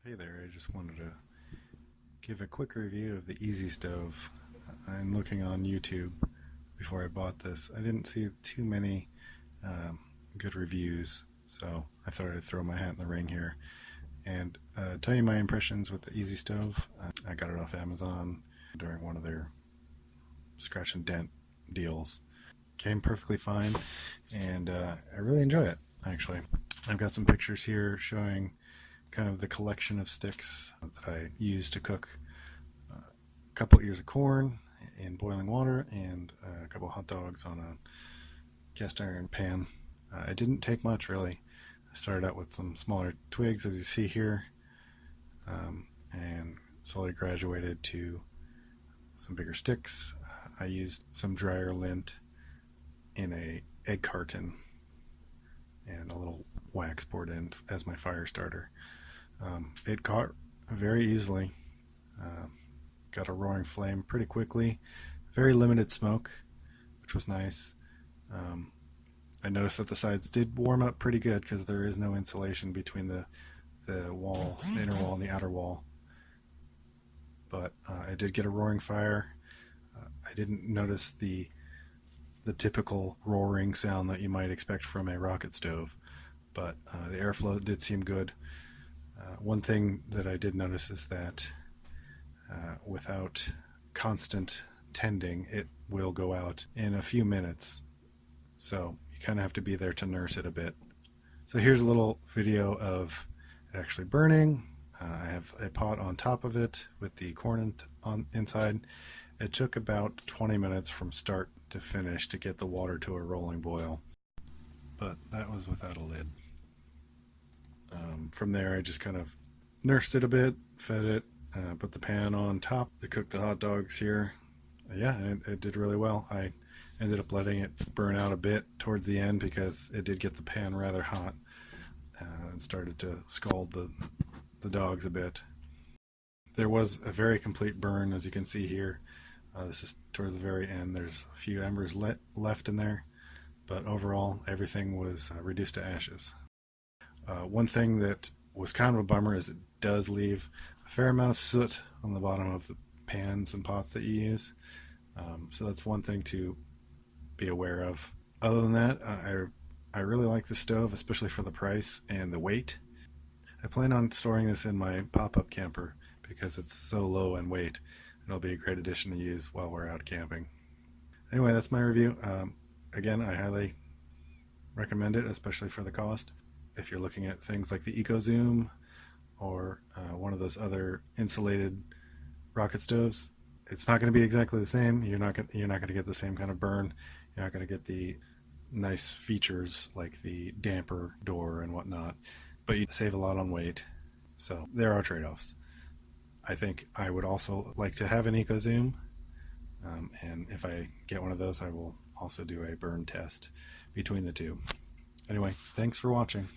Hey there, I just wanted to give a quick review of the EZY Stove. I'm looking on YouTube before I bought this. I didn't see too many good reviews, so I thought I'd throw my hat in the ring here and tell you my impressions with the EZY Stove. I got it off Amazon during one of their scratch and dent deals. Came perfectly fine, and I really enjoy it, actually. I've got some pictures here showing kind of the collection of sticks that I used to cook a couple ears of corn in boiling water and a couple hot dogs on a cast iron pan. It didn't take much, really. I started out with some smaller twigs, as you see here, and slowly graduated to some bigger sticks. I used some dryer lint in a egg carton and a little wax poured in as my fire starter. It caught very easily, got a roaring flame pretty quickly, very limited smoke, which was nice. I noticed that the sides did warm up pretty good because there is no insulation between the wall, the inner wall and the outer wall. But I did get a roaring fire. I didn't notice the typical roaring sound that you might expect from a rocket stove, but the airflow did seem good. One thing that I did notice is that without constant tending, it will go out in a few minutes, so you kind of have to be there to nurse it a bit. So here's a little video of it actually burning. I have a pot on top of it with the corn inside. It took about 20 minutes from start to finish to get the water to a rolling boil, but that was without a lid. From there I just kind of nursed it a bit, fed it, put the pan on top to cook the hot dogs here. Yeah, it did really well. I ended up letting it burn out a bit towards the end because it did get the pan rather hot and started to scald the dogs a bit. There was a very complete burn, as you can see here. This is towards the very end. There's a few embers left in there, but overall everything was reduced to ashes. One thing that was kind of a bummer is it does leave a fair amount of soot on the bottom of the pans and pots that you use. So that's one thing to be aware of. Other than that, I really like the stove, especially for the price and the weight. I plan on storing this in my pop-up camper because it's so low in weight. It'll be a great addition to use while we're out camping. Anyway, that's my review. Again, I highly recommend it, especially for the cost. If you're looking at things like the EcoZoom or one of those other insulated rocket stoves, it's not going to be exactly the same. You're not going to get the same kind of burn. You're not going to get the nice features like the damper door and whatnot, but you save a lot on weight. So there are trade-offs. I think I would also like to have an EcoZoom, and if I get one of those, I will also do a burn test between the two. Anyway, thanks for watching.